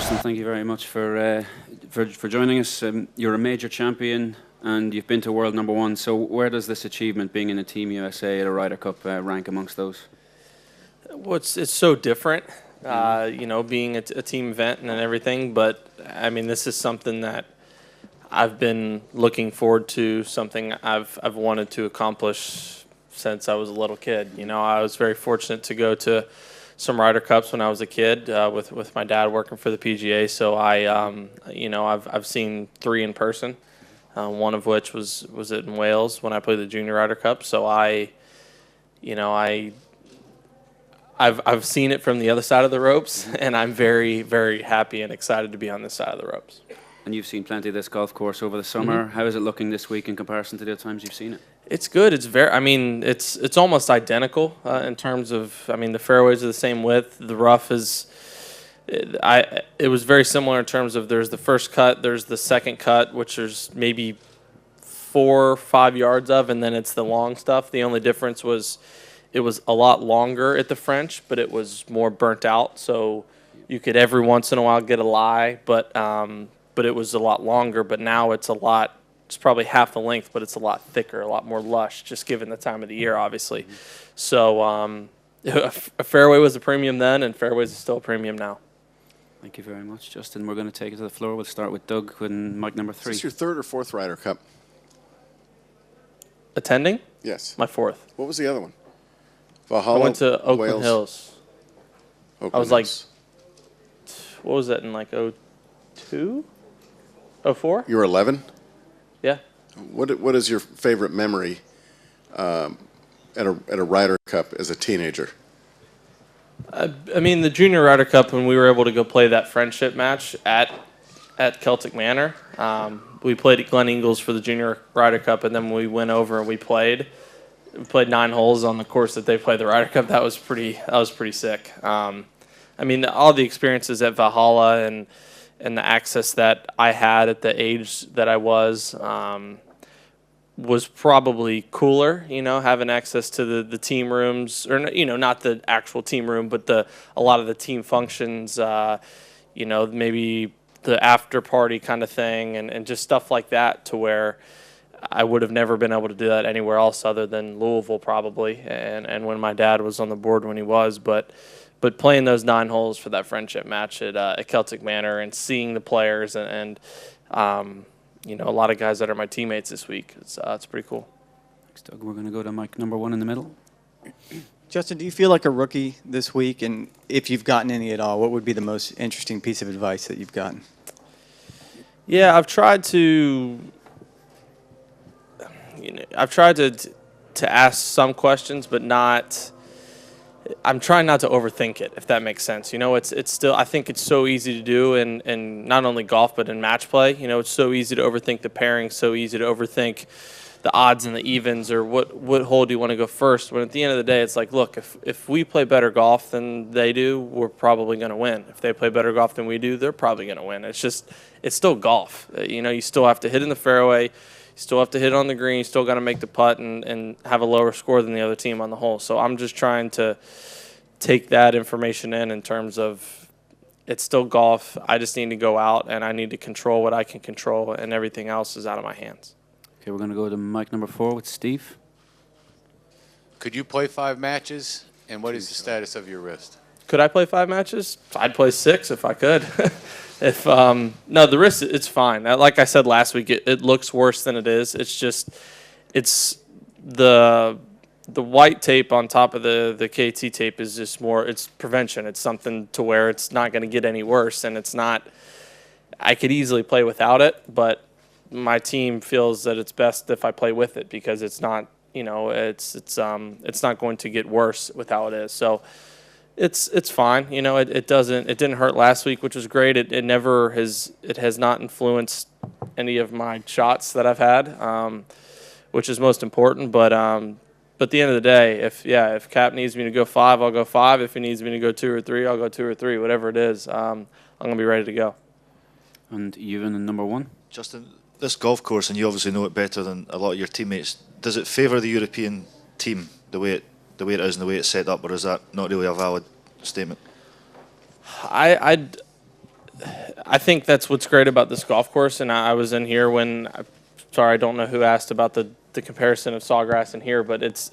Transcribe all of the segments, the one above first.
Justin, thank you very much for joining us. You're a major champion and you've been to world number one. So where does this achievement, being in a Team USA at a Ryder Cup, rank amongst those? Well, it's so different, you know, being a team event and everything. But I mean, this is something that I've been looking forward to, something I've wanted to accomplish since I was a little kid. You know, I was very fortunate to go to some Ryder Cups when I was a kid with my dad working for the PGA. So I've seen 3 in person. One of which was in Wales when I played the Junior Ryder Cup. So I've seen it from the other side of the ropes, and I'm very, very happy and excited to be on this side of the ropes. And you've seen plenty of this golf course over the summer. How is it looking this week in comparison to the other times you've seen it? It's good. It's almost identical in terms of, I mean, the fairways are the same width. The rough is, it was very similar in terms of there's the first cut, there's the second cut, which there's maybe 4 or 5 yards of, and then it's the long stuff. The only difference was it was a lot longer at the French, but it was more burnt out. So you could every once in a while get a lie, but it was a lot longer. But now it's probably half the length, but it's a lot thicker, a lot more lush, just given the time of the year, obviously. So a fairway was a premium then, and fairways is still a premium now. Thank you very much, Justin. We're going to take it to the floor. We'll start with Doug in mic number 3. Is this your 3rd or 4th Ryder Cup? Attending? Yes. My 4th. What was the other one? Valhalla, I went to Oakland Wales. Hills. Oakland I was like, Hills. what was that, in like 02? 04? You were 11? Yeah. What is your favorite memory at a Ryder Cup as a teenager? I mean, the Junior Ryder Cup, when we were able to go play that friendship match at Celtic Manor. We played at Glen Eagles for the Junior Ryder Cup, and then we went over and we played 9 holes on the course that they played the Ryder Cup. That was pretty sick. I mean, all the experiences at Valhalla and the access that I had at the age that I was probably cooler, you know, having access to the team rooms, or, you know, not the actual team room, but a lot of the team functions, you know, maybe the after party kind of thing, and just stuff like that, to where I would have never been able to do that anywhere else other than Louisville, probably, and when my dad was on the board when he was, but playing those 9 holes for that friendship match at Celtic Manor and seeing the players and you know, a lot of guys that are my teammates this week, it's pretty cool. Thanks, Doug. We're going to go to mic number 1 in the middle. Justin, do you feel like a rookie this week? And if you've gotten any at all, what would be the most interesting piece of advice that you've gotten? Yeah, I've tried to ask some questions, but not. I'm trying not to overthink it, if that makes sense. You know, it's still, I think it's so easy to do in not only golf but in match play. You know, it's so easy to overthink the pairing, so easy to overthink the odds and the evens, or what hole do you want to go first, when at the end of the day it's like, look, if we play better golf than they do, we're probably going to win. If they play better golf than we do, they're probably going to win. It's still golf. You know, you still have to hit in the fairway, you still have to hit on the green, you still got to make the putt and have a lower score than the other team on the hole. So I'm just trying to take that information in terms of, it's still golf. I just need to go out and I need to control what I can control, and everything else is out of my hands. Okay, we're going to go to mic number 4 with Steve. Could you play 5 matches, and what is the status of your wrist? Could I play 5 matches? I'd play 6 if I could. No, the wrist, it's fine. Like I said last week, it looks worse than it is. It's just, it's the white tape on top of the KT tape is just more, it's prevention. It's something to where it's not going to get any worse, and it's not, I could easily play without it, but my team feels that it's best if I play with it, because it's not, you know, it's not going to get worse with how it is. So it's fine. You know, it didn't hurt last week, which was great. It has not influenced any of my shots that I've had, which is most important. But at the end of the day, if Cap needs me to go 5, I'll go 5. If he needs me to go 2 or 3, I'll go 2 or 3. Whatever it is, I'm gonna be ready to go. And Ewan in number 1. Justin, this golf course, and you obviously know it better than a lot of your teammates, does it favour the European team the way it is and the way it's set up, or is that not really a valid statement? I think that's what's great about this golf course. And I was in here when, sorry, I don't know who asked about the comparison of Sawgrass in here, but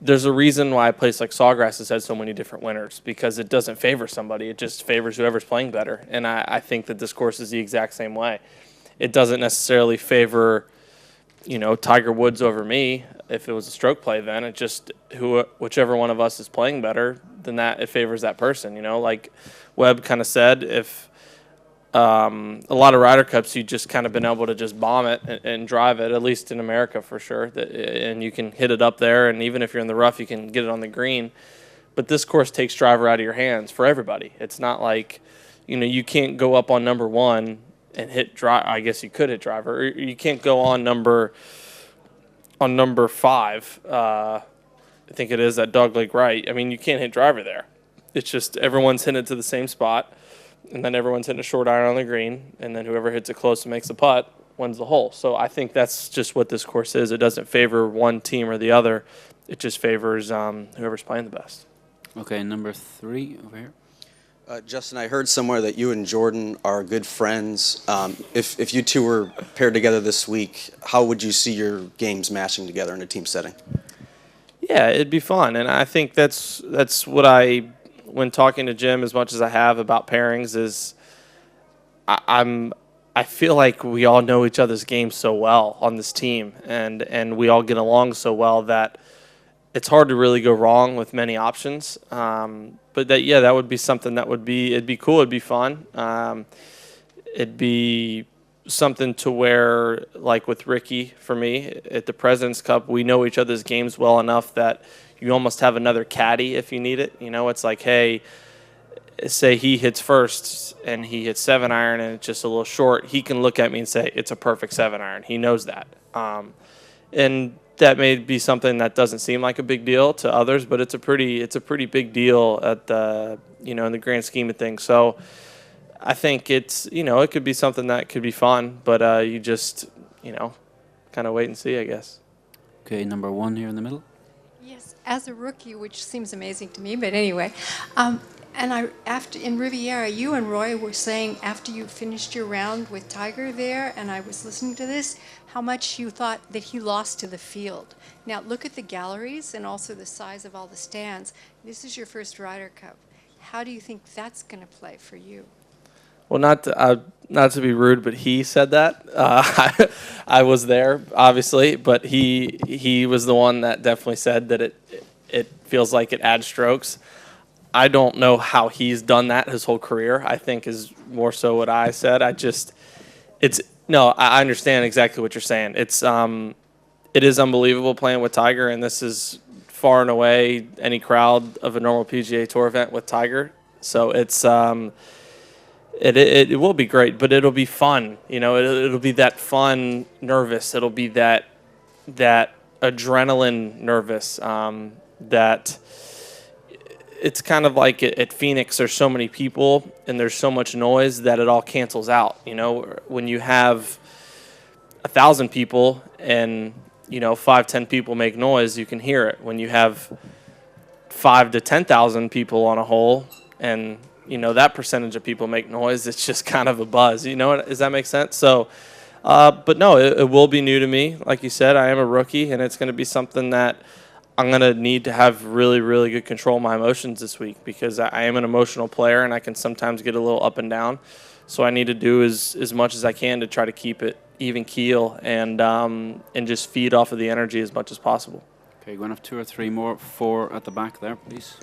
there's a reason why a place like Sawgrass has had so many different winners, because it doesn't favor somebody. It just favors whoever's playing better. And I think that this course is the exact same way. It doesn't necessarily favor, Tiger Woods over me. If it was a stroke play, then it just whichever one of us is playing better, then that it favors that person. Like Webb kind of said, if a lot of Ryder Cups, you just kind of been able to just bomb it and drive it, at least in America for sure. And you can hit it up there, and even if you're in the rough, you can get it on the green. But this course takes driver out of your hands for everybody. It's not like, you can't go up on number one and hit drive. I guess you could hit driver. Or you can't go on number 5. I think it is at Dogleg Right. I mean, you can't hit driver there. It's just everyone's hitting it to the same spot, and then everyone's hitting a short iron on the green, and then whoever hits it close and makes the putt wins the hole. So I think that's just what this course is. It doesn't favor one team or the other. It just favors whoever's playing the best. Okay, number 3 over here. Justin, I heard somewhere that you and Jordan are good friends. If you two were paired together this week, how would you see your games matching together in a team setting? Yeah, it'd be fun, and I think that's what when talking to Jim as much as I have about pairings is I feel like we all know each other's games so well on this team, and we all get along so well that it's hard to really go wrong with many options. But that would be something it'd be cool, it'd be fun. It'd be something to where, like with Ricky, for me, at the President's Cup, we know each other's games well enough that you almost have another caddy if you need it. It's like, hey, say he hits first and he hits 7-iron and it's just a little short, he can look at me and say, it's a perfect 7-iron. He knows that. And that may be something that doesn't seem like a big deal to others, but it's a pretty big deal at the, in the grand scheme of things. So I think it's, it could be something that could be fun, but you just, kind of wait and see, I guess. Okay, number 1 here in the middle. Yes, as a rookie, which seems amazing to me, but anyway, after in Riviera, you and Roy were saying after you finished your round with Tiger there, and I was listening to this, how much you thought that he lost to the field. Now look at the galleries and also the size of all the stands. This is your first Ryder Cup. How do you think that's going to play for you? Well, not to be rude, but he said that. I was there, obviously, but he was the one that definitely said that it feels like it adds strokes. I don't know how he's done that his whole career. I think is more so what I said. I understand exactly what you're saying. It is unbelievable playing with Tiger, and this is far and away any crowd of a normal PGA Tour event with Tiger. So it's it will be great, but it'll be fun. It'll be that fun, nervous. It'll be that adrenaline nervous. That it's kind of like at Phoenix. There's so many people and there's so much noise that it all cancels out. When you have 1,000 people and 5-10 people make noise, you can hear it. When you have 5 to 10,000 people on a hole and that percentage of people make noise, it's just kind of a buzz. Does that make sense? So, but no, it will be new to me. Like you said, I am a rookie, and it's going to be something that I'm going to need to have really, really good control of my emotions this week, because I am an emotional player and I can sometimes get a little up and down. So I need to do as much as I can to try to keep it even keel and just feed off of the energy as much as possible. Okay, going to have 2 or 3 more. 4 at the back there, please.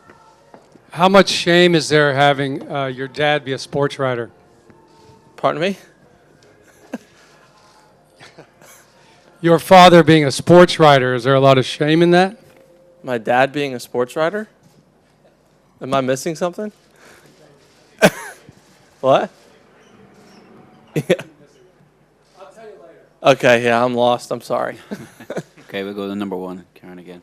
How much shame is there having your dad be a sports writer? Pardon me? Your father being a sports writer, is there a lot of shame in that? My dad being a sports writer? Am I missing something? What? Yeah. I'll tell you later. Okay, yeah, I'm lost. I'm sorry. Okay, we'll go to number 1. Karen again.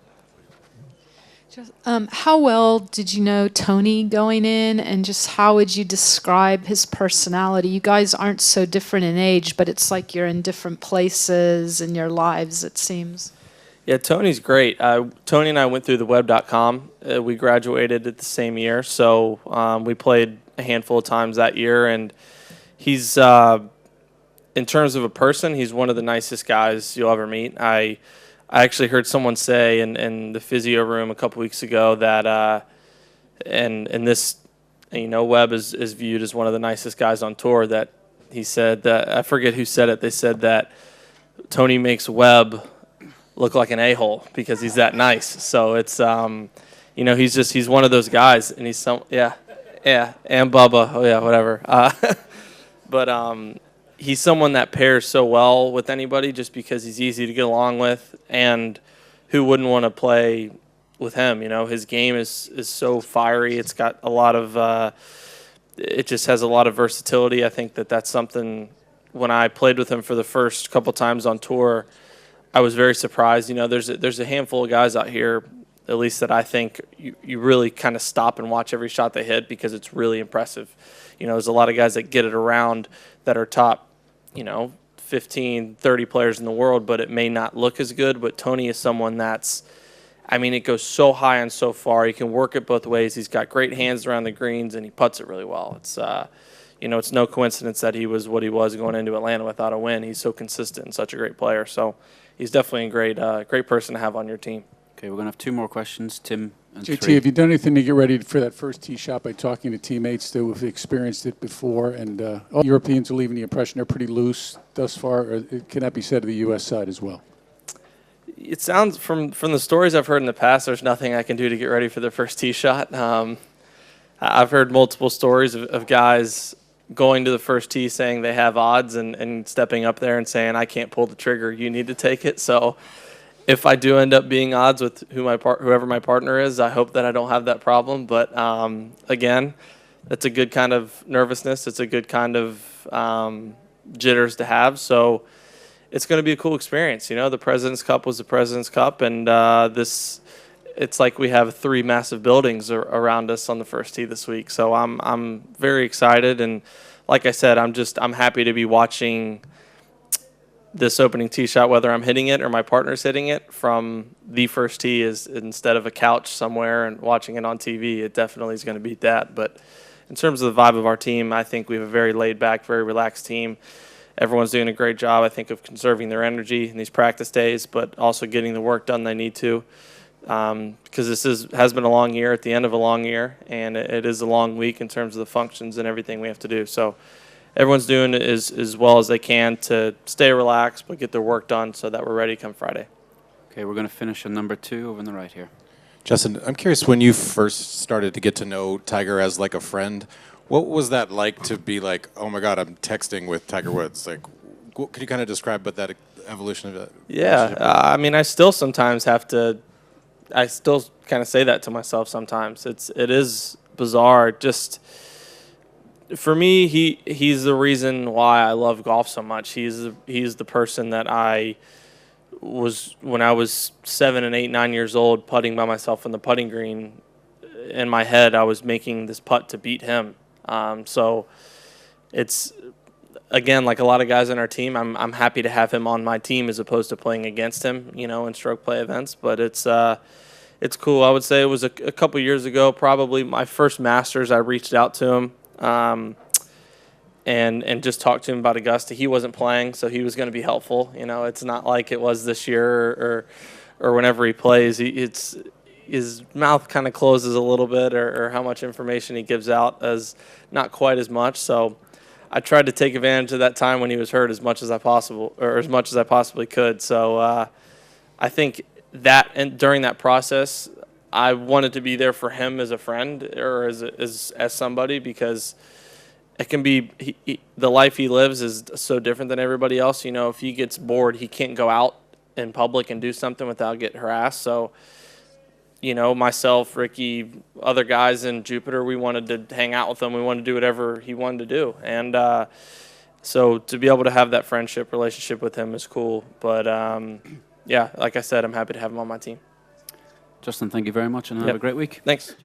How well did you know Tony going in, and just how would you describe his personality? You guys aren't so different in age, but it's like you're in different places in your lives, it seems. Yeah, Tony's great. Tony and I went through the web.com. We graduated at the same year, so we played a handful of times that year, and he's in terms of a person, he's one of the nicest guys you'll ever meet. I actually heard someone say in the physio room a couple weeks ago that and this, Webb is viewed as one of the nicest guys on tour. That he said that, I forget who said it. They said that Tony makes Webb look like an a-hole because he's that nice. So it's he's one of those guys, and he's and Bubba, whatever. But he's someone that pairs so well with anybody just because he's easy to get along with, and who wouldn't want to play with him? His game is so fiery. It's got a lot of it just has a lot of versatility. I think that's something. When I played with him for the first couple times on tour, I was very surprised. There's a handful of guys out here, at least that I think you really kind of stop and watch every shot they hit because it's really impressive. There's a lot of guys that get it around that are top, 15, 30 players in the world, but it may not look as good. But Tony is someone it goes so high and so far. He can work it both ways. He's got great hands around the greens, and he putts it really well. It's it's no coincidence that he was what he was going into Atlanta without a win. He's so consistent and such a great player. So he's definitely a great person to have on your team. Okay, we're going to have 2 more questions. Tim and JT, 3. have you done anything to get ready for that first tee shot by talking to teammates that have experienced it before? And all Europeans are leaving the impression they're pretty loose thus far. Or can that be said of the U.S. side as well? It sounds, from the stories I've heard in the past, there's nothing I can do to get ready for the first tee shot. I've heard multiple stories of guys going to the first tee saying they have odds and stepping up there and saying, I can't pull the trigger, you need to take it. So if I do end up being odds with whoever my partner is, I hope that I don't have that problem. But again, that's a good kind of nervousness. It's a good kind of jitters to have. So it's going to be a cool experience. The President's Cup was the President's Cup, and it's like we have 3 massive buildings around us on the first tee this week. So I'm very excited, and like I said, I'm happy to be watching this opening tee shot, whether I'm hitting it or my partner's hitting it from the first tee, is instead of a couch somewhere and watching it on TV. It definitely is going to beat that. But in terms of the vibe of our team, I think we have a very laid back, very relaxed team. Everyone's doing a great job, I think, of conserving their energy in these practice days, but also getting the work done they need to. Because this has been a long year, at the end of a long year, and it is a long week in terms of the functions and everything we have to do. So everyone's doing as well as they can to stay relaxed but get their work done so that we're ready come Friday. Okay, we're going to finish on number 2 over on the right here. Justin, I'm curious, when you first started to get to know Tiger as like a friend, what was that like to be like, oh my God, I'm texting with Tiger Woods? Like, could you kind of describe what that evolution of that? Yeah, I still sometimes have to. I still kind of say that to myself sometimes. It is bizarre. Just for me, he's the reason why I love golf so much. He's the person that I was when I was 7 and 8, 9 years old, putting by myself on the putting green. In my head, I was making this putt to beat him. So it's, again, like a lot of guys on our team, I'm happy to have him on my team as opposed to playing against him, in stroke play events. But it's cool. I would say it was a couple years ago, probably my first Masters. I reached out to him and just talked to him about Augusta. He wasn't playing, so he was going to be helpful. It's not like it was this year or whenever he plays. His mouth kind of closes a little bit, or how much information he gives out as not quite as much. So I tried to take advantage of that time when he was hurt as much as I possibly could. So I think that, and during that process, I wanted to be there for him as a friend or as somebody, because it can be the life he lives is so different than everybody else. If he gets bored, he can't go out in public and do something without getting harassed. So myself, Ricky, other guys in Jupiter, we wanted to hang out with him. We wanted to do whatever he wanted to do. And so to be able to have that friendship relationship with him is cool. But, yeah, like I said, I'm happy to have him on my team. Justin, thank you very much, and have a great week. Thanks.